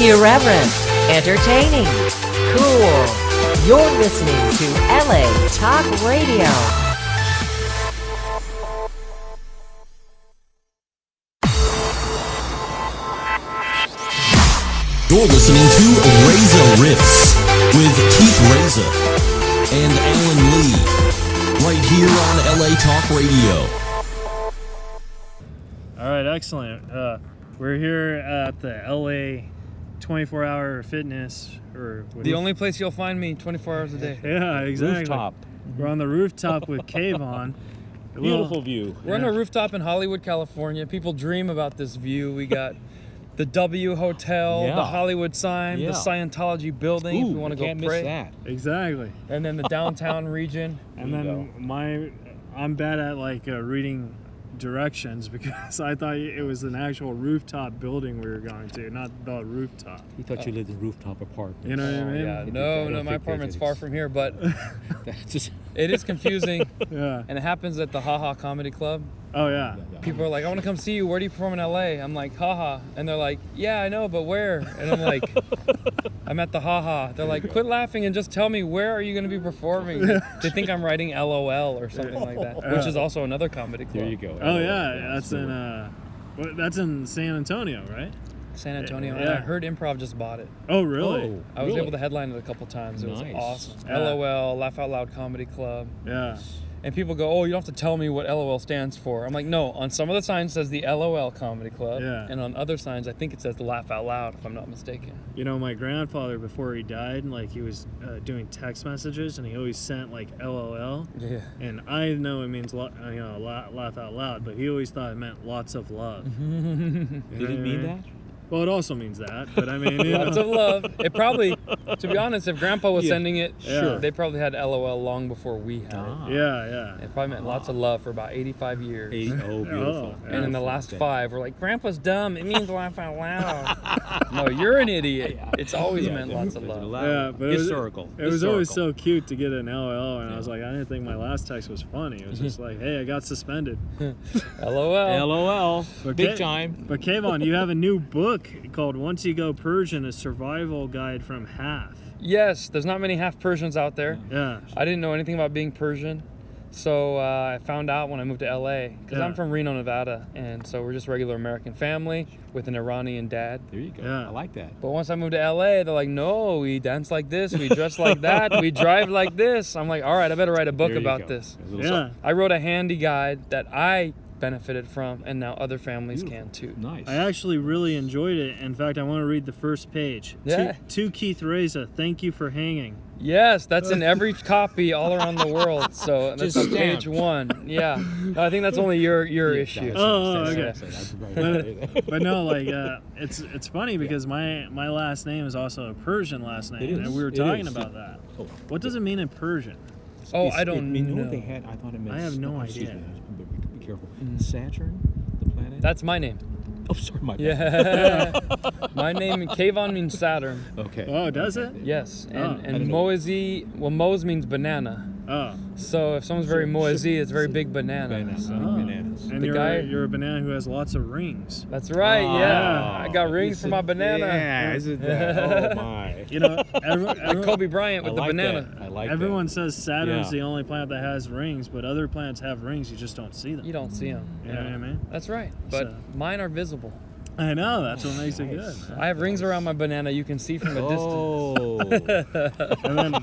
Irreverent, entertaining, cool. You're listening to LA Talk Radio. You're listening to Reza Riffs with Keith Reza and Alan Lee, right here on LA Talk Radio. All right, excellent. We're here at the LA 24-hour fitness, or the only place you'll find me 24 hours a day. Yeah, exactly. Rooftop. We're on the rooftop with Kayvon. Beautiful view. We're on a rooftop in Hollywood, California. People dream about this view. We got the W Hotel, the Hollywood sign, the Scientology building. If you want to go can't pray. miss that. Exactly. And then the downtown region. And then I'm bad at reading directions because I thought it was an actual rooftop building we were going to, not the rooftop. He thought you lived in rooftop apartments. You know what I mean? Yeah, no, my apartment's far from here, but it is confusing. Yeah. And it happens at the Haha Comedy Club. Oh, yeah. People are like, I want to come see you. Where do you perform in LA? I'm like, Haha. And they're like, yeah, I know, but where? And I'm like, I'm at the Haha. They're like, quit laughing and just tell me, where are you going to be performing? They think I'm writing LOL or something like that, which is also another comedy club. There you go. Oh, yeah. That's in San Antonio, right? San Antonio. Yeah. And I heard Improv just bought it. Oh, really? I was able to headline it a couple times. It was awesome. Yeah. LOL, Laugh Out Loud Comedy Club. Yeah. And people go, oh, you don't have to tell me what LOL stands for. I'm like, no, on some of the signs it says the LOL Comedy Club. Yeah. And on other signs, I think it says the Laugh Out Loud, if I'm not mistaken. You know, my grandfather, before he died, he was doing text messages, and he always sent, LOL. Yeah. And I know it means, laugh out loud, but he always thought it meant lots of love. Did it mean that? Well, it also means that, but I mean... Lots of love. It probably, to be honest, if Grandpa was sending it, Sure. they probably had LOL long before we had it. Yeah. It probably meant lots of love for about 85 years. Oh, beautiful. And in the last 5, we're like, Grandpa's dumb. It means laugh out loud. No, you're an idiot. It's always meant lots of love. Yeah, but Historical. It was always so cute to get an LOL, and I was like, I didn't think my last text was funny. It was just like, hey, I got suspended. LOL. LOL. But Big time. But Kayvon, you have a new book called Once You Go Persian, a survival guide from half. Yes, there's not many half Persians out there. Yeah. I didn't know anything about being Persian. So I found out when I moved to LA, because I'm from Reno, Nevada, and so we're just regular American family with an Iranian dad. There you go. Yeah. I like that. But once I moved to LA, they're like, no, we dance like this, we dress like that, we drive like this. I'm like, all right, I better write a book about this. Yeah. I wrote a handy guide that I benefited from, and now other families can too. Nice. I actually really enjoyed it. In fact, I want to read the first page. Yeah. To Keith Reza, thank you for hanging. Yes, that's in every copy all around the world. So that's on Just page 1. Yeah. No, I think that's only your issue. Oh, okay. But But no, it's funny because my last name is also a Persian last name, and we were talking about that. Oh. What does it mean in Persian? Oh, I don't know. They had, I thought it meant. I have no excuse idea. me, be careful. Saturn, the planet. That's my name. Oh, sorry, my bad. Yeah. My name, Kayvon, means Saturn. Okay. Oh, does it? Yes. Oh. And Moezi, well, Moz means banana. Oh. So if someone's very Moezi, it's very big banana. So. Bananas. And The you're a banana who has lots of rings. That's right, yeah. I got rings for my banana. Yeah, isn't that? Oh, my. You know, Like Kobe Bryant with the banana. That. I like everyone says Saturn's Yeah. the only planet that has rings, but other planets have rings, you just don't see them. You don't see them. You know what I mean? That's right. But So- mine are visible. I know, that's what makes it good. I have rings around my banana you can see from a distance. Oh. And then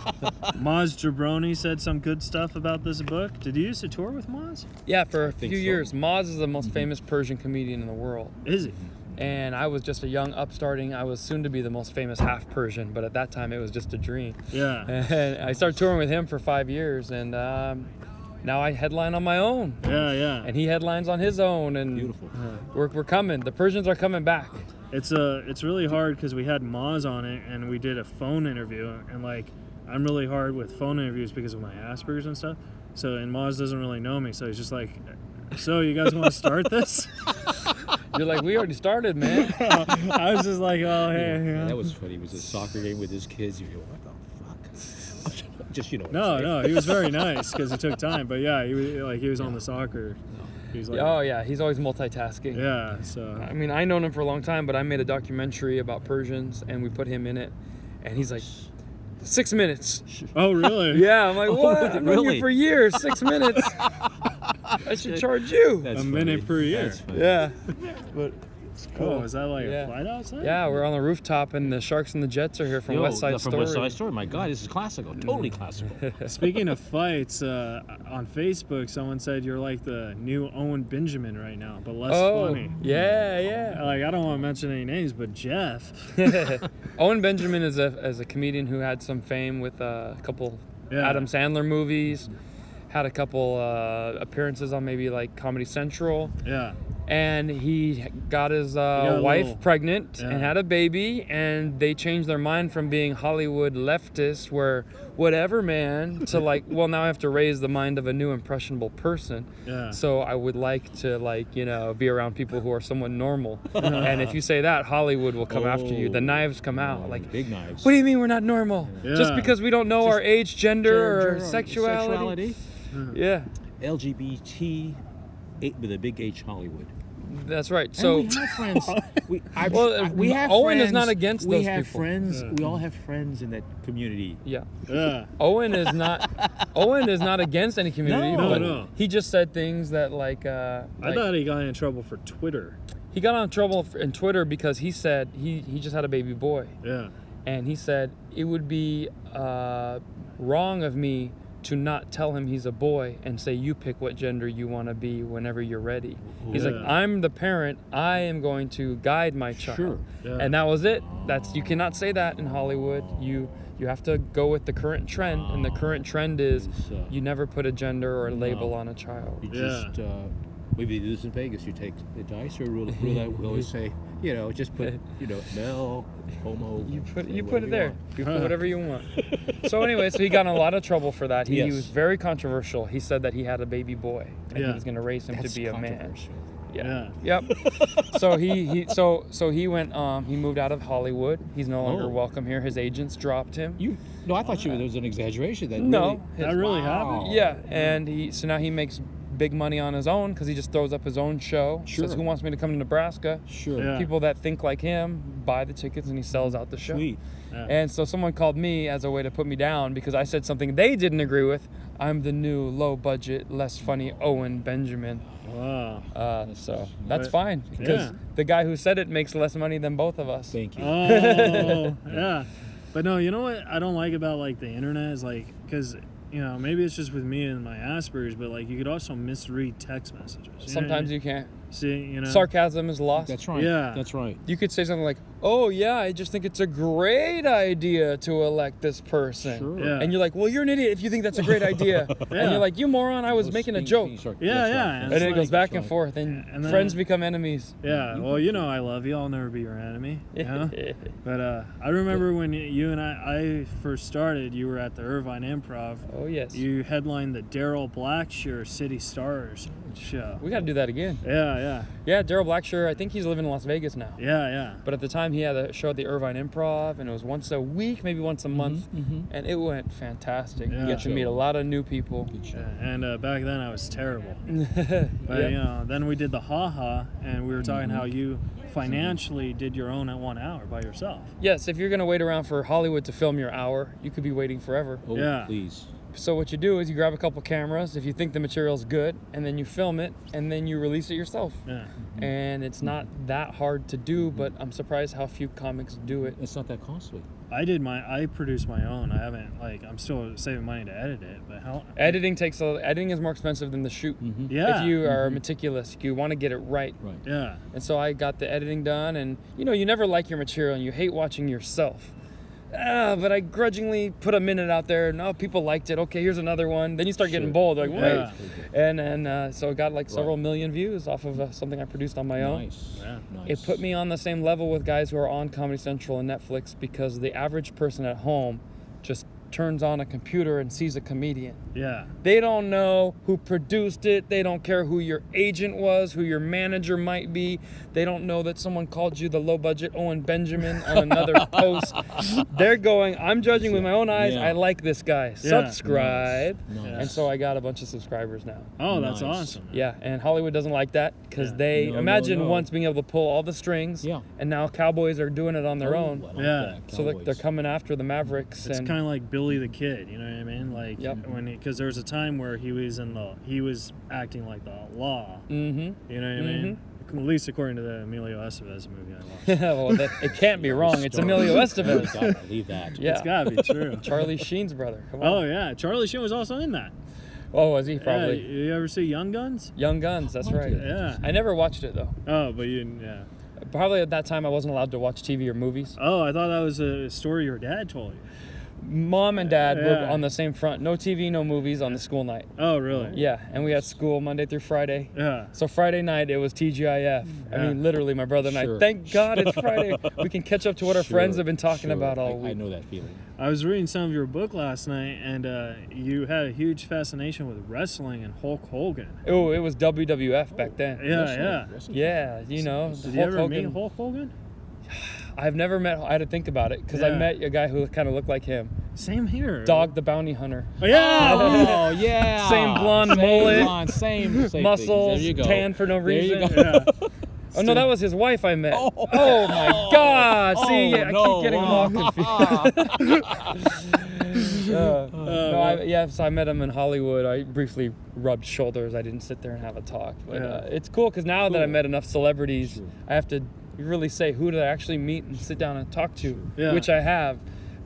Maz Jabroni said some good stuff about this book. Did you used to tour with Maz? Yeah, for a think few so. years. Moz is the most famous Persian comedian in the world. Is he? And I was just a young upstarting. I was soon to be the most famous half Persian, but at that time it was just a dream. Yeah. And I started touring with him for 5 years, and now I headline on my own. Yeah. And he headlines on his own, and Beautiful. we're coming. The Persians are coming back. It's really hard because we had Maz on it and we did a phone interview, and I'm really hard with phone interviews because of my Asperger's and stuff. So, and Maz doesn't really know me, so he's just like, so you guys want to start this? You're like, we already started, man. I was just like, oh, hey. Yeah, that was funny. It was a soccer game with his kids. You go, what the fuck? Just, No, he was very nice because it took time. But yeah, he was on the soccer. He's like, Oh yeah, he's always multitasking. yeah. So I mean, I known him for a long time, but I made a documentary about Persians, and we put him in it, and he's like, 6 minutes. oh really? Yeah, I'm like, what? I've known really? you for years. 6 minutes. I should charge you. That's A funny. minute per year. That's funny. Yeah. But it's cool. Oh, is that like Yeah. a flight outside? Yeah, we're on the rooftop, and the Sharks and the Jets are here from Yo, West Side from Story. West Side Story. My God, this is classical. Totally classical. Speaking of fights, on Facebook, someone said you're like the new Owen Benjamin right now, but less funny. Yeah, yeah. Like, I don't want to mention any names, but Jeff. Owen Benjamin is a comedian who had some fame with a couple Yeah. Adam Sandler movies, had a couple appearances on maybe like Comedy Central, Yeah. and he got his a wife little- pregnant yeah. and had a baby, and they changed their mind from being Hollywood leftists, where whatever man, to like, well, now I have to raise the mind of a new impressionable person. Yeah. So I would like to, like, you know, be around people who are somewhat normal. And if you say that, Hollywood will come after you. The Oh. knives come out. Like, Big knives. what do you mean we're not normal? Just Yeah. because we don't know our age, gender, or Sexuality. Yeah, LGBT, with a big H, Hollywood. that's right. And So we have friends. We have Owen is friends. not against we those have people. friends. Yeah. We all have friends in that community. yeah. Yeah. Owen is not against any community, No. but No. he just said things that like, I thought he got in trouble for Twitter. he got on trouble in Twitter because he said he just had a baby boy, Yeah. and he said it would be wrong of me to not tell him he's a boy and say you pick what gender you want to be whenever you're ready. He's like, Yeah. I'm the parent, I am going to guide my child. Sure. Yeah. And that was it. You cannot say that in Hollywood. You have to go with the current trend, and the current trend is you never put a gender or a label on a child. You Yeah. just maybe do this in Vegas. You take the dice or roulette. We always say, just put male, homo. You put whatever it there. want. You put whatever you want. So anyway, so he got in a lot of trouble for that. He Yes. was very controversial. He said that he had a baby boy and he Yeah. was going to raise him That's to be a man. controversial. Yeah. Yep. So he went. He moved out of Hollywood. He's no longer Oh. welcome here. His agents dropped him. No, I thought there was an exaggeration. That No. That really Wow. happened? Yeah, and so now he makes big money on his own because he just throws up his own show. Sure. Says, "Who wants me to come to Nebraska?" Sure. Yeah. People that think like him buy the tickets, and he sells out the show. Sweet. Yeah. And so someone called me as a way to put me down because I said something they didn't agree with. I'm the new low-budget, less funny Owen Benjamin. Wow. So that's But- fine because yeah. the guy who said it makes less money than both of us. Thank you. Oh, yeah. But no, you know what I don't like about like the internet is like, because maybe it's just with me and my Asperger's, but like you could also misread text messages. Sometimes you can't. see, Sarcasm is lost. That's right. Yeah. That's right. You could say something like, "Oh yeah, I just think it's a great idea to elect this person." Sure. Yeah. And you're like, "Well, you're an idiot if you think that's a great idea." And Yeah. you're like, "You moron, I was making a joke." Yeah, yeah. And then it goes like- back and forth, and And then- friends become enemies. Yeah, well, I love you. I'll never be your enemy. But I remember when you and I first started, you were at the Irvine Improv. Oh yes. You headlined the Daryl Blackshear City Stars show. We got to do that again. Yeah. Yeah, Daryl Blackshear, I think he's living in Las Vegas now. Yeah. But at the time, he had a show at the Irvine Improv, and it was once a week, maybe once a month, and it went fantastic. Yeah. You get to meet a lot of new people. And back then I was terrible. But Yeah. then we did the Ha, and we were talking how you financially did your own at 1 hour by yourself. Yes, if you're going to wait around for Hollywood to film your hour, you could be waiting forever. Oh, Yeah. please. So what you do is you grab a couple cameras if you think the material's good, and then you film it, and then you release it yourself. Yeah. And it's not that hard to do, but I'm surprised how few comics do it. It's not that costly. I produced my own. I haven't I'm still saving money to edit it, but how Editing is more expensive than the shoot. Yeah. If you are meticulous, you want to get it right. Right. Yeah. And so I got the editing done, and you never like your material and you hate watching yourself. But I grudgingly put a minute out there, and people liked it. Okay, here's another one. Then you start getting Sure. bold, like, wait. Yeah. And then so it got like several million views off of something I produced on my own. Nice. Yeah. Nice. It put me on the same level with guys who are on Comedy Central and Netflix because the average person at home just turns on a computer and sees a comedian. Yeah. They don't know who produced it. They don't care who your agent was, who your manager might be. They don't know that someone called you the low-budget Owen Benjamin on another post. They're going, I'm judging with my own eyes. Yeah. I like this guy. Subscribe. Nice. And so I got a bunch of subscribers now. Oh, that's Nice. awesome. Yeah, and Hollywood doesn't like that because Yeah. they No, imagine no. once being able to pull all the strings, Yeah. and now Cowboys are doing it on their own. I like Yeah. that. So they're Cowboys. coming after the Mavericks. It's and kind of like Billy the Kid, you know what I mean? Like Yep. because there was a time where he was acting like the law. Mhm. You know what I mean? At least according to the Emilio Estevez movie I watched. Well, it can't be wrong. It's Emilio Estevez. Gotta believe that. Yeah. It's gotta be true. Charlie Sheen's brother. Come on. Oh yeah, Charlie Sheen was also in that. Oh, was he Yeah, probably? you ever see Young Guns? Young Guns. That's right. Yeah. I never watched it though. Oh, but yeah. Probably at that time I wasn't allowed to watch TV or movies. Oh, I thought that was a story your dad told you. Mom and Dad were Yeah. on the same front. No TV, no movies on the school night. Oh, really? Yeah, and we had school Monday through Friday. Yeah. So Friday night it was TGIF. I Yeah. mean, literally, my brother and I. Sure. Thank God it's Friday. We can catch up to what our friends have been talking Sure. about all I week. know that feeling. I was reading some of your book last night, and you had a huge fascination with wrestling and Hulk Hogan. Oh, it was WWF back then. Yeah. Yeah, you know, Did you ever meet Hulk Hogan? I've never met. I had to think about it because I Yeah. met a guy who kind of looked like him. Same here. Dog the Bounty Hunter. Oh, yeah. Oh yeah. Same blonde Same mullet, blonde, same thing. Muscles, There you go. tan for no There you reason. go. Yeah. Oh no, that was his wife I met. Oh. Oh, my God! See, Oh, yeah, I no. keep getting them all confused. So I met him in Hollywood. I briefly rubbed shoulders. I didn't sit there and have a talk. But Yeah. it's cool because now that I met enough celebrities, Sure. I have to really say who did I actually meet and sit down and talk to, Yeah. which I have.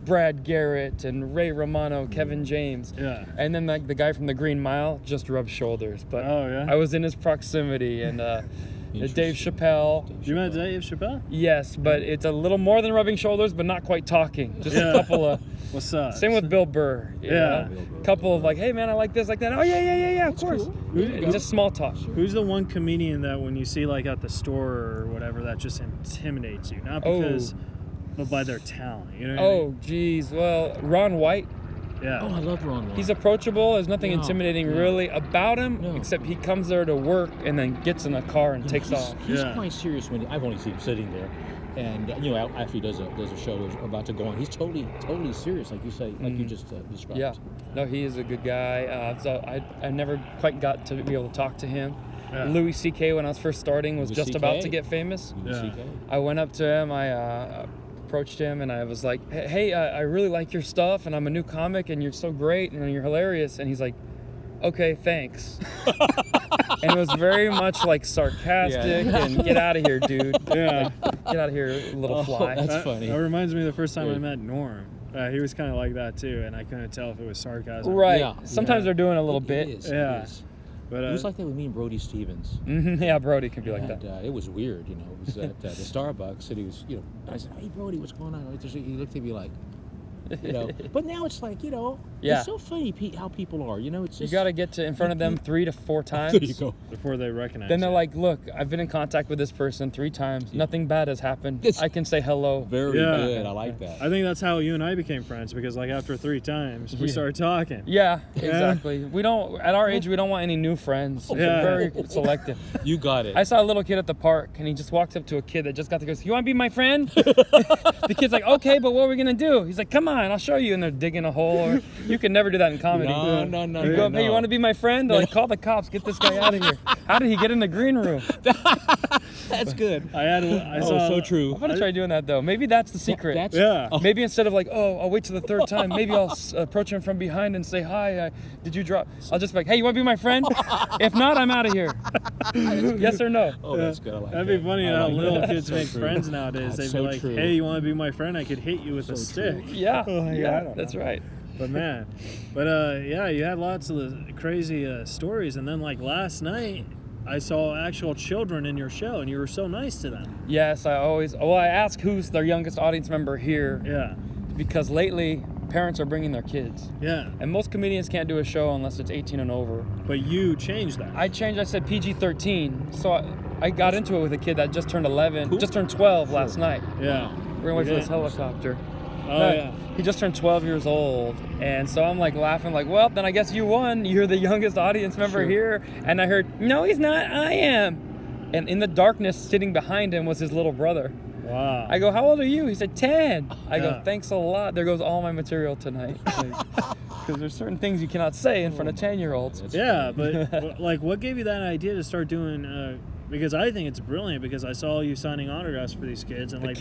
Brad Garrett and Ray Romano, Kevin James. Yeah. And then like the guy from the Green Mile just rubbed shoulders. But Oh, yeah? I was in his proximity and Dave Interesting. Chappelle. You met Dave Chappelle? Yes, but it's a little more than rubbing shoulders, but not quite talking. Just Yeah. a couple of. What's up? Same with Bill Burr. you Yeah. know? Couple of like, hey man, I like this, like that. Oh yeah, of course. Just small talk. Who's the one comedian that when you see like at the store or whatever that just intimidates you? Not because, but by their talent. You know what I mean? Oh geez, well, Ron White. Yeah. Oh, I love Ron White. He's approachable. There's nothing No, intimidating no. really about him, No. except he comes there to work and then gets in a car and takes off. He's Yeah. quite serious when I've only seen him sitting there, and after he does a show or about to go on, he's totally serious, like you say, like you just described. Yeah, no, he is a good guy. So I never quite got to be able to talk to him. Yeah. Louis C.K. when I was first starting was Louis just CK. about to get famous. You Yeah. CK. I went up to him. I approached him and I was like, "Hey, I really like your stuff, and I'm a new comic, and you're so great, and you're hilarious." And he's like, "Okay, thanks." And it was very much like sarcastic and "Get out of here, dude." Yeah. Like, get out of here, little fly. That's funny. That reminds me of the first time I Yeah. met Norm. He was kind of like that too, and I couldn't tell if it was sarcasm. Right. Yeah. Sometimes they're doing a little It bit. is, Yeah. It is. But It was like that with me and Brody Stevens. Yeah, Brody can be like And, that. it was weird, It was at the Starbucks, and he was, I said, "Hey, Brody, what's going on?" He looked at me like, But now it's like, Yeah. it's so funny how people are. It's You just got to get to in front of them 3 to 4 times. There you go. before they recognize. Then they're it. like, "Look, I've been in contact with this person 3 times. Nothing bad has happened. I can say hello." Very Yeah. good. I like that. I think that's how you and I became friends because like after 3 times we Yeah. started talking. Yeah, exactly. We don't at our age we don't want any new friends. Yeah. We're very selective. You got it. I saw a little kid at the park and he just walked up to a kid that just got there. Goes, "You want to be my friend?" The kid's like, "Okay, but what are we gonna do?" He's like, "Come on, I'll show you." And they're digging a hole. Or you can never do that in comedy. No, You go, no. "Hey, you want to be my friend?" They're like, "Call the cops. Get this guy out of here." How did he get in the green room? That's good. I saw so true. I'm gonna try doing that though. Maybe that's the secret. That's Yeah. Maybe instead of like, "Oh, I'll wait till the 3rd time," maybe I'll approach him from behind and say, "Hi, did you drop?" I'll just be like, "Hey, you want to be my friend? If not, I'm out of here." Yes or no? Oh, that's good. I like That'd that. be funny I how like little that. kids So make true. friends nowadays. That's They'd so be like, true. "Hey, you want to be my friend? I could hit you with a So stick." true. Yeah. I Yeah, don't that's know. right. But man, yeah, you had lots of the crazy stories, and then like last night, I saw actual children in your show, and you were so nice to them. Yes, I ask who's their youngest audience member here Yeah, because lately parents are bringing their kids. yeah. And most comedians can't do a show unless it's 18 and over. But you changed that. I said PG-13. So I got into it with a kid that just turned 11, just turned 12 last night. Yeah. We're gonna wait for Yeah. this helicopter. yeah. He just turned 12 years old, and so I'm like laughing, like, well, then I guess you won. You're the youngest audience member here. And I heard, no, he's not. I am. And in the darkness, sitting behind him was his little brother. Wow. I go, how old are you? He said 10. I go, thanks a lot. There goes all my material tonight. Because there's certain things you cannot say in front of 10-year-olds. Yeah, but like, what gave you that idea to start doing? Because I think it's brilliant. Because I saw you signing autographs for these kids, and The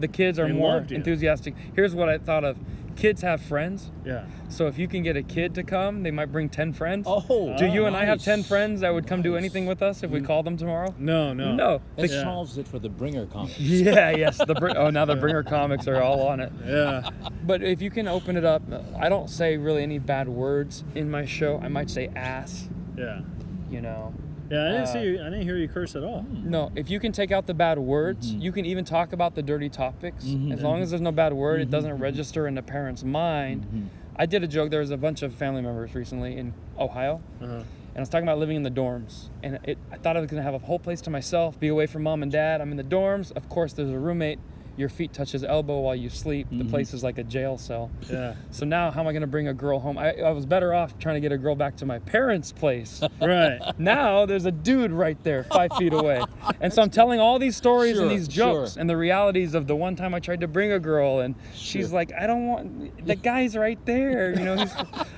kids are they more loved you. enthusiastic. Here's what I thought of. Kids have friends. Yeah. So if you can get a kid to come, they might bring 10 friends. Oh, Do you and I have nice. 10 friends that would come do anything with us if we called them tomorrow? No. No. That solves it for the Bringer comics. Yeah, yes. Now the Bringer comics are all on it. Yeah. But if you can open it up, I don't say really any bad words in my show. I might say ass, Yeah. you know. Yeah. I didn't see you. I didn't hear you curse at all. No, if you can take out the bad words, you can even talk about the dirty topics. As long as there's no bad word, it doesn't register in the parent's mind. I did a joke. There was a bunch of family members recently in Ohio. And I was talking about living in the dorms. And I thought I was going to have a whole place to myself, be away from mom and dad. I'm in the dorms. Of course, there's a roommate. Your feet touch his elbow while you sleep. The place is like a jail cell. Yeah. So now how am I going to bring a girl home? I was better off trying to get a girl back to my parents' place. Right. Now there's a dude right there 5 feet away. And so I'm telling all these stories and these jokes and the realities of the one time I tried to bring a girl and she's like, I don't want, the guy's right there. You know,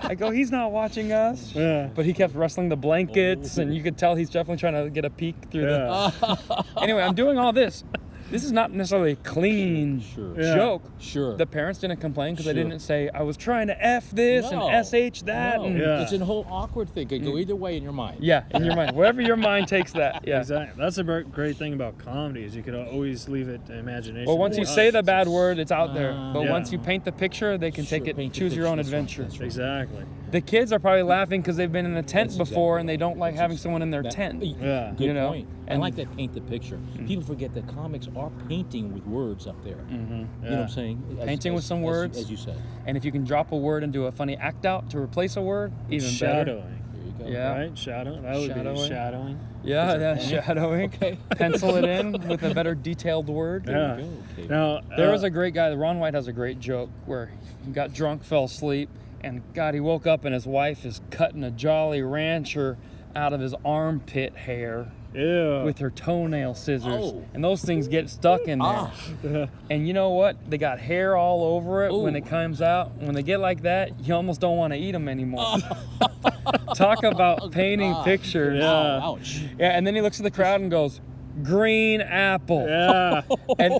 I go, he's not watching us. Yeah. But he kept rustling the blankets and you could tell he's definitely trying to get a peek through the... Anyway, I'm doing all this. This is not necessarily a clean joke. Sure. The parents didn't complain because I didn't say, I was trying to F this and SH that. No. And It's a whole awkward thing. It could go either way in your mind. yeah, in your mind. Wherever your mind takes that. Yeah. Exactly. That's a great thing about comedy is you could always leave it to imagination. Well, once you say the bad word, it's out there. But Yeah. once you paint the picture, they can take it, Paint the choose your own picture, that's right, adventure. that's right. Exactly. The kids are probably laughing because they've been in a tent That's before exactly and they don't like having someone in their tent. Yeah. Good You know, point. I and- like that paint the picture. People forget that comics are painting with words up there. You know what I'm saying? Painting with some words. As you said. And if you can drop a word and do a funny act out to replace a word, even better. Shadowing. There you go. Yeah. Right? Shadowing. That would Shadowing. be shadowing. Yeah, shadowing. Okay. Pencil it in with a better detailed word. Yeah. There you go. Okay. Now, There was a great guy, Ron White has a great joke where he got drunk, fell asleep, and God, he woke up and his wife is cutting a Jolly Rancher out of his armpit hair with her toenail scissors. Oh. And those things get stuck in there. And you know what? They got hair all over it when it comes out. When they get like that, you almost don't want to eat them anymore. Talk about painting pictures. Yeah. Ouch. Yeah, and then he looks at the crowd and goes, green apple. Yeah. And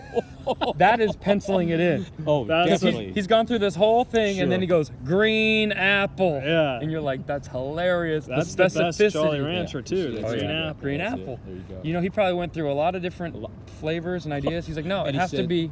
that is penciling it in. Oh, That's- definitely. He's gone through this whole thing, and then he goes, green apple. Yeah. And you're like, that's hilarious. That's the the best specificity. Jolly Rancher too. The Oh, green yeah. apple. Green That's it. apple. There you go. You know, he probably went through a lot of different flavors and ideas. He's like, no, it And he has to said- be,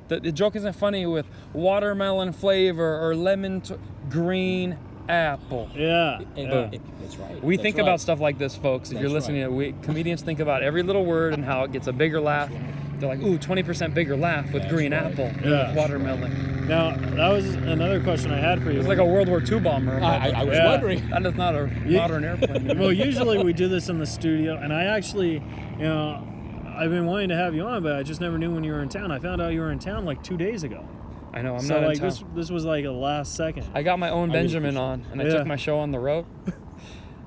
the joke isn't funny with watermelon flavor or lemon, green apple. Yeah. That's right. We That's think right. about stuff like this, folks. If you're That's listening, comedians think about every little word and how it gets a bigger laugh. They're like, ooh, 20% bigger laugh with That's green right. apple, Yeah. with watermelon. Now that was another question I had for you. It's like a World War II bomber. I was Yeah. wondering. That is not a modern airplane. Well, usually we do this in the studio, and I actually, I've been wanting to have you on, but I just never knew when you were in town. I found out you were in town like 2 days ago. I know, I'm So not like in town. this was like a last second. I got my own really Benjamin on, and I Yeah. took my show on the road.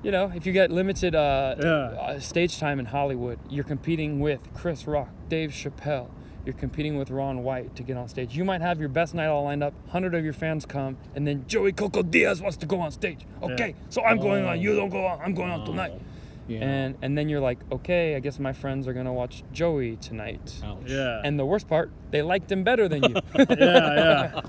You know, if you get limited stage time in Hollywood, you're competing with Chris Rock, Dave Chappelle. You're competing with Ron White to get on stage. You might have your best night all lined up, 100 of your fans come, and then Joey Coco Diaz wants to go on stage. Okay, so I'm going on, you don't go on, I'm going on tonight. Yeah. And then you're like, okay, I guess my friends are gonna watch Joey tonight. Ouch. Yeah. And the worst part, they liked him better than you. yeah.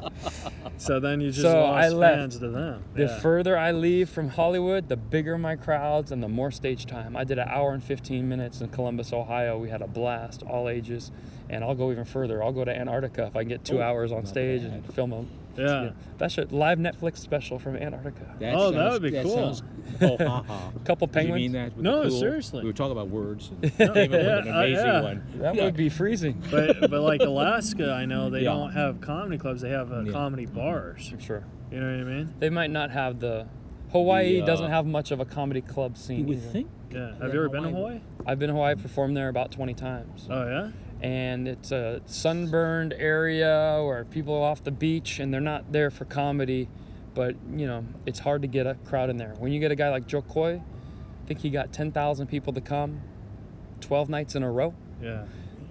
So then you just So I lost left. fans to them. The Yeah. further I leave from Hollywood, the bigger my crowds and the more stage time. I did an hour and 15 minutes in Columbus, Ohio. We had a blast, all ages. And I'll go even further. I'll go to Antarctica if I can get 2 hours on stage and film them. Yeah. That should live Netflix special from Antarctica. Oh, that would be cool. Couple You penguins. mean that? With No, the cool? seriously. We were talking about words. And came up with an amazing yeah. one. That would be freezing. But like Alaska, I know they Yeah. don't have comedy clubs. They have Yeah. comedy bars. Sure. You know what I mean? They might not have the... Hawaii The, doesn't have much of a comedy club scene You would either. think Yeah. Have you ever been to Hawaii? I've been to Hawaii, performed there about 20 times. Oh yeah. And it's a sunburned area where people are off the beach and they're not there for comedy, but you know, it's hard to get a crowd in there. When you get a guy like Joe Coy, I think he got 10,000 people to come 12 nights in a row. Yeah.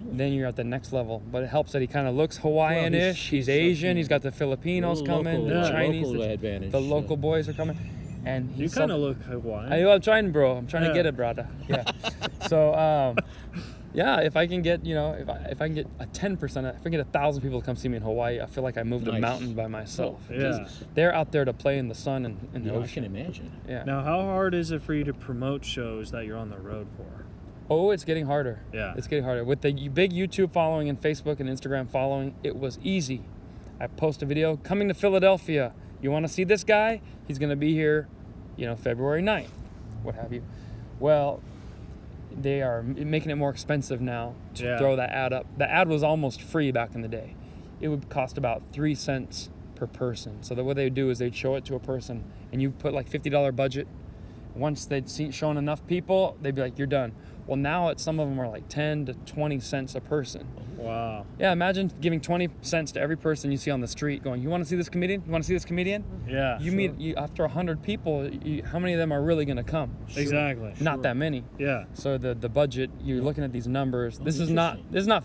Then you're at the next level. But it helps that he kind of looks Hawaiian-ish. He's Asian. He's got the Filipinos coming, the Chinese, the local boys are coming. And You kind of look Hawaiian. I'm trying, bro. I'm trying to get it, brother. Yeah. So, yeah, if I can get, you know, if I can get a 10%, if I can get 1,000 people to come see me in Hawaii, I feel like I moved a mountain by myself. Yeah. They're out there to play in the sun and in the I ocean. can imagine. Yeah. Now, how hard is it for you to promote shows that you're on the road for? Oh, it's getting harder. Yeah. It's getting harder. With the big YouTube following and Facebook and Instagram following, it was easy. I post a video, coming to Philadelphia. You want to see this guy? He's going to be here, you know, February 9th, what have you. Well, they are making it more expensive now to throw that ad up. The ad was almost free back in the day. It would cost about 3 cents per person. So what they would do is they'd show it to a person, and you put like $50 budget. Once they'd shown enough people, they'd be like, you're done. Well, now some of them are like 10 to 20 cents a person. Wow. Yeah, imagine giving 20 cents to every person you see on the street going, you want to see this comedian? You want to see this comedian? Yeah. After 100 people, how many of them are really going to come? Exactly. Not that many. Yeah. So the budget, you're looking at these numbers. This is not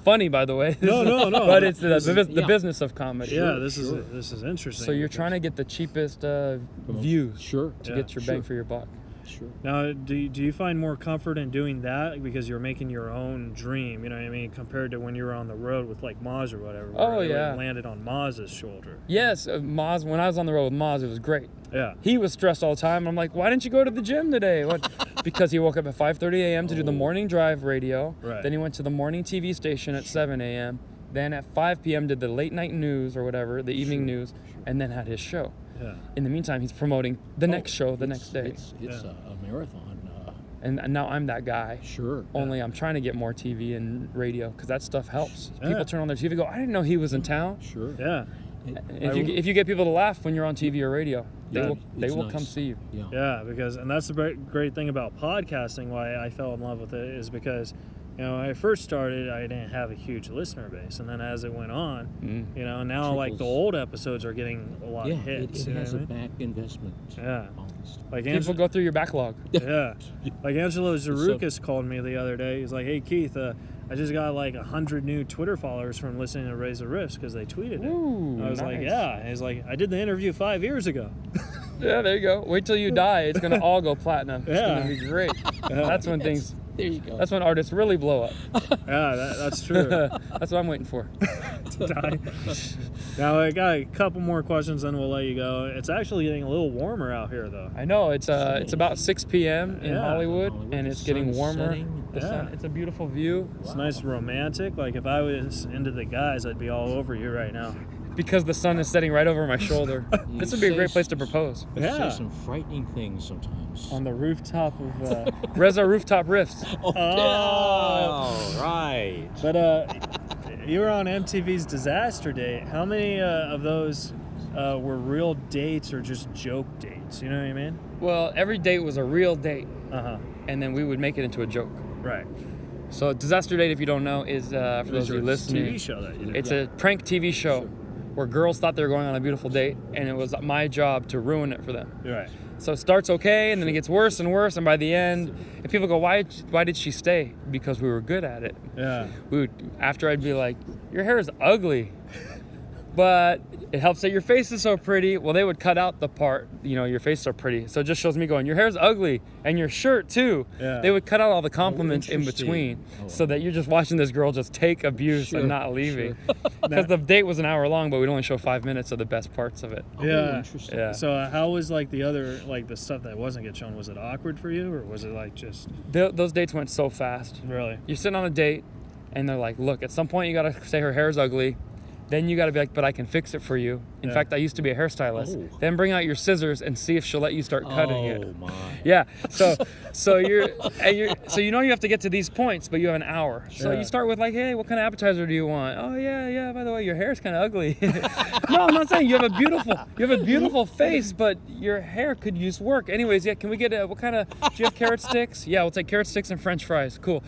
funny, by the way. No. But it's the business of comedy. Yeah, this is interesting. So you're trying to get the cheapest views to get your bang for your buck. Sure. Now, do you find more comfort in doing that because you're making your own dream, you know what I mean, compared to when you were on the road with like Maz or whatever? Oh, where it yeah. landed on Maz's shoulder. Yes, Maz, when I was on the road with Maz, it was great. Yeah. He was stressed all the time. I'm like, why didn't you go to the gym today? What? Because he woke up at 5:30 a.m. to do the morning drive radio. Right. Then he went to the morning TV station at 7 a.m. Then at 5 p.m. did the late night news or whatever, the evening news, and then had his show. Yeah. In the meantime, he's promoting the next show the next day. It's a marathon. And now I'm that guy. Sure. Only I'm trying to get more TV and radio because that stuff helps. Yeah. People turn on their TV and go, I didn't know he was in town. Sure. Yeah. If you get people to laugh when you're on TV or radio, they will nice. come see you. Yeah, and that's the great thing about podcasting, why I fell in love with it, is because, you know, when I first started, I didn't have a huge listener base, and then as it went on, you know, now like the old episodes are getting a lot of hits. It has a back investment. Yeah. Like People go through your backlog. Yeah. Like Angelo Zarukas called me the other day. He's like, hey, Keith, I just got like 100 new Twitter followers from listening to Reza Riffs because they tweeted it. Ooh, I was like, nice. yeah. And he's like, I did the interview 5 years ago. Yeah, there you go. Wait till you die. It's going to all go platinum. It's Yeah. going to be great. That's when things... There you go. That's when artists really blow up. Yeah, that's true. That's what I'm waiting for. Die. Now, I got a couple more questions, then we'll let you go. It's actually getting a little warmer out here, though. I know. It's about 6 p.m. in Hollywood, and it's getting warmer. The sun, Yeah. it's a beautiful view. It's nice romantic. Like, if I was into the guys, I'd be all over you right now. Because the sun is setting right over my shoulder. This would be a great place to propose. You Yeah. say some frightening things sometimes. On the rooftop of... Reza Rooftop Riffs. Oh, right. But you were on MTV's Disaster Date. How many of those were real dates or just joke dates? You know what I mean? Well, every date was a real date, Uh-huh. and then we would make it into a joke. Right. So Disaster Date, if you don't know, is, for those of you listening, TV show that you did. it's a prank TV show where girls thought they were going on a beautiful date, and it was my job to ruin it for them. Right. So it starts okay, and then it gets worse and worse, and by the end, if people go, why did she stay? Because we were good at it. Yeah. After I'd be like, your hair is ugly, but it helps that your face is so pretty. Well, they would cut out the part, your face is so pretty. So it just shows me going, your hair's ugly, and your shirt too. Yeah. They would cut out all the compliments in interesting. between, so that you're just watching this girl just take abuse and not leaving. Because the date was an hour long, but we'd only show 5 minutes of the best parts of it. Yeah. Interesting. Yeah. So how was like the other, like the stuff that wasn't get shown? Was it awkward for you, or was it like just Those dates went so fast. really? You're sitting on a date, and they're like, look, at some point you gotta say her hair's ugly, Then you got to be like, but I can fix it for you. In fact, I used to be a hairstylist. Oh. Then bring out your scissors and see if she'll let you start cutting it. Oh my. Yeah. So you know you have to get to these points, but you have an hour. So you start with like, hey, what kind of appetizer do you want? Oh yeah. By the way, your hair's kind of ugly. No, I'm not saying you have a beautiful face, but your hair could use work. Anyways, yeah. Can we get what kind of? Do you have carrot sticks? Yeah, we'll take carrot sticks and French fries. Cool.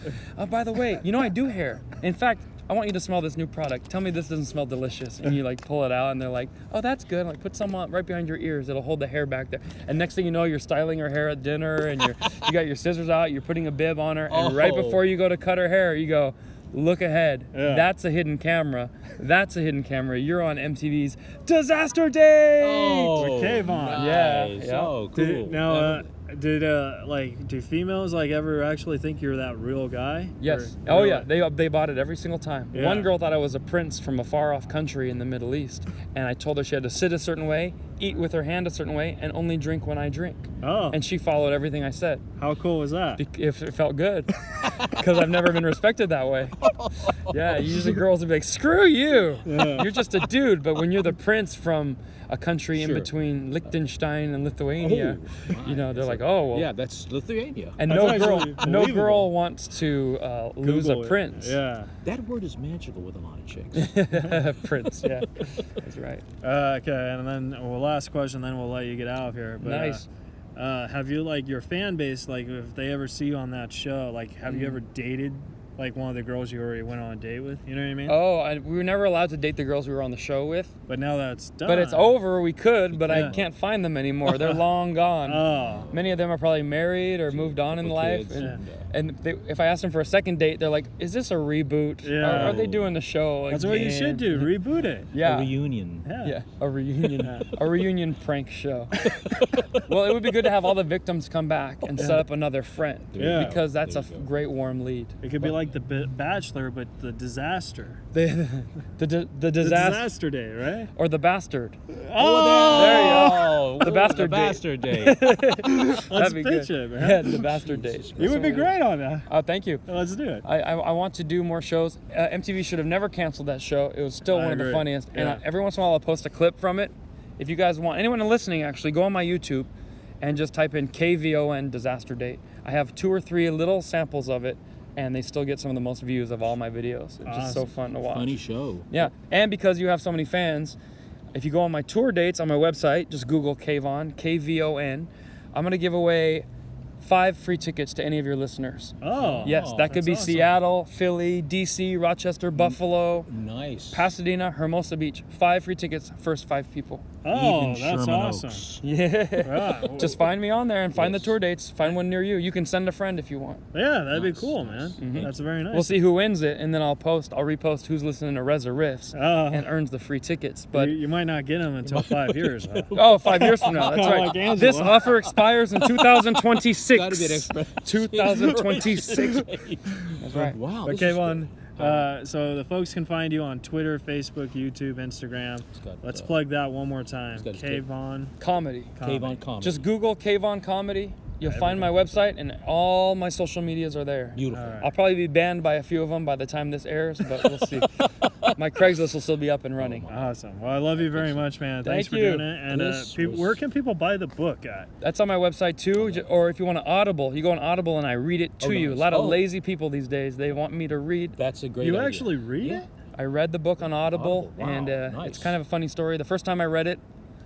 By the way, I do hair. In fact, I want you to smell this new product. Tell me this doesn't smell delicious. And you like pull it out and they're like, oh, that's good. Like put some on right behind your ears. It'll hold the hair back there. And next thing you know, you're styling her hair at dinner and you got your scissors out, you're putting a bib on her. And right before you go to cut her hair, you go, look ahead. Yeah. That's a hidden camera. You're on MTV's Disaster Day. Oh, with Kayvon. Nice. Yeah. Oh, cool. Do females like ever actually think you're that real guy? Yes. Or, yeah. They bought it every single time. Yeah. One girl thought I was a prince from a far off country in the Middle East, and I told her she had to sit a certain way, eat with her hand a certain way, and only drink when I drink. Oh. And she followed everything I said. How cool was that? If it felt good, because I've never been respected that way. Yeah. Usually girls would be like, "Screw you, you're just a dude." But when you're the prince from a country in between Liechtenstein and Lithuania, they're like, "Oh, well." Yeah, that's Lithuania. And That's no girl wants to lose a prince. Yeah. That word is magical with a lot of chicks. Prince, yeah, that's right. Okay, and then last question, then we'll let you get out of here. But, Nice. Have you your fan base, if they ever see you on that show, have you ever dated one of the girls you already went on a date with? You know what I mean? Oh, we were never allowed to date the girls we were on the show with. But now that's done. But it's over. We could, but I can't find them anymore. They're long gone. Oh. Many of them are probably married or moved on in life. Kids. And if I ask them for a second date, they're like, "Is this a reboot? Yeah. Are they doing the show again?" That's what you should do. Reboot it. Yeah. A reunion. Yeah, a reunion, a reunion prank show. Well, it would be good to have all the victims come back and set up another friend. Yeah. Because that's a There you go. great warm lead. It could be like the Bachelor, but the disaster. The The disaster day, right? or the bastard. Oh, There you go. Oh, The bastard the date. bastard day. Let's That'd be pitch good. it, man. Yeah, the bastard date. You would be great on that. Oh, thank you. Let's do it. I want to do more shows. MTV should have never canceled that show. It was still I one of the agree. funniest. Yeah. And every once in a while I'll post a clip from it. If you guys want, anyone listening actually, go on my YouTube and just type in KVON Disaster Date. I have 2 or 3 little samples of it, and they still get some of the most views of all my videos. It's just so fun to watch. Funny show. Yeah, and because you have so many fans, if you go on my tour dates on my website, just Google Kayvon, KVON, I'm going to give away 5 free tickets to any of your listeners. Oh. Yes, that could be awesome. Seattle, Philly, DC, Rochester, Buffalo, Nice. Pasadena, Hermosa Beach. 5 free tickets, first 5 people. Oh, Even that's Sherman awesome. Oaks. Yeah. Wow. Just find me on there and find the Yes. tour dates. Find one near you. You can send a friend if you want. Yeah, that'd be Nice, cool, nice. man. That's very nice. We'll see who wins it, and then I'll repost who's listening to Reza Riffs and earns the free tickets. But you might not get them until 5 years. Huh? oh, 5 years from now. That's Kinda right. like Angela. This offer expires in 2026. Gotta be an express. 2026. That's right. Wow. But this is Kayvon, good. so the folks can find you on Twitter, Facebook, YouTube, Instagram. got, Let's plug that one more time. got his Kayvon. Comedy. Kayvon Comedy. Just Google Kayvon Comedy. You'll find my website, and all my social medias are there. Beautiful. All right. I'll probably be banned by a few of them by the time this airs, but we'll see. My Craigslist will still be up and running. Awesome. Well, I love you very much, man. Thanks for Thank you. doing it. And This was- where can people buy the book at? That's on my website too, or if you want to Audible, you go on Audible and I read it to Oh, you. nice. A lot of Oh. lazy people these days, they want me to read. That's a great You idea. actually read Yeah. it? I read the book on Audible, Audible. Wow, and nice. it's kind of a funny story. The first time I read it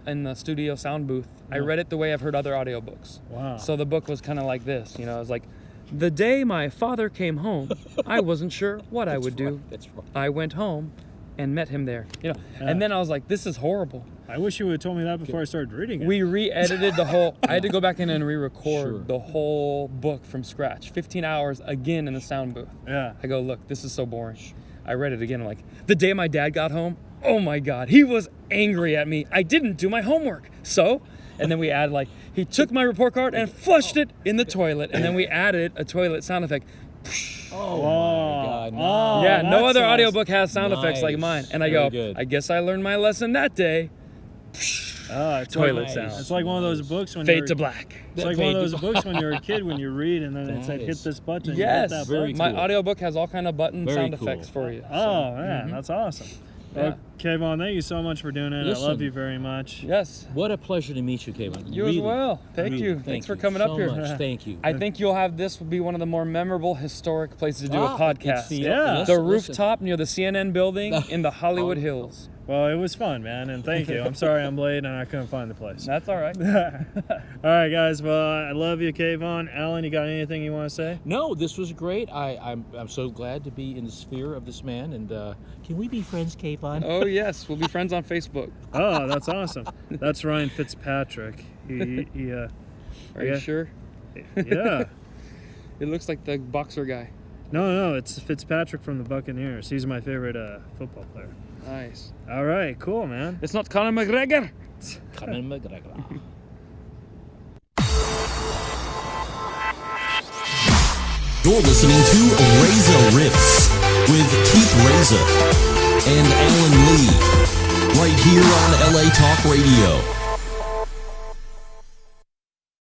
in the studio sound booth, I read it the way I've heard other audiobooks. Wow. So the book was kind of like this, it was like, the day my father came home, I wasn't sure what I would do. That's right. I went home and met him there, and then I was like, this is horrible. I wish you would have told me that before I started reading it. We re-edited the whole, I had to go back in and re-record Sure. the whole book from scratch, 15 hours again in the sound booth. Yeah. I go, look, this is so boring. I read it again. I'm like, the day my dad got home, oh my God, he was angry at me. I didn't do my homework. So, and then we add he took my report card and flushed it in the toilet. And then we added a toilet sound effect. Oh, Wow. my God. Oh, Yeah, no that other sounds- audiobook has sound effects like Nice. mine. And I Very go, good. I guess I learned my lesson that day. It's Toilet like, sound. It's like one of those books when Fade you're to black. It's like one of those books when you're a kid when you read and then it's That like hit is- this button. you hit Yes, that Very button. my cool. audiobook has all kind of button Very sound cool. effects for you. Oh man, that's awesome. Well, Kayvon, thank you so much for doing it. I love Listen. you very much. Yes. What a pleasure to meet you, Kayvon. You as well. Thank you. Thanks for coming up so here. Much. Thank you. I think you'll have this will be one of the more memorable historic places to do a It's podcast. Yeah. The rooftop near the CNN building in the Hollywood Hills. Well, it was fun, man, and thank you. I'm sorry I'm late and I couldn't find the place. That's all right. All right, guys. Well, I love you, Kayvon. Alan, you got anything you want to say? No, this was great. I'm so glad to be in the sphere of this man. And can we be friends, Kayvon? Oh yes, we'll be friends on Facebook. Oh, that's awesome. That's Ryan Fitzpatrick. He Are you sure? Yeah. It looks like the boxer guy. No, it's Fitzpatrick from the Buccaneers. He's my favorite football player. Nice. All right, cool, man. It's not Conor McGregor. Conor McGregor. You're listening to Reza Riffs with Keith Reza and Alan Lee, right here on LA Talk Radio.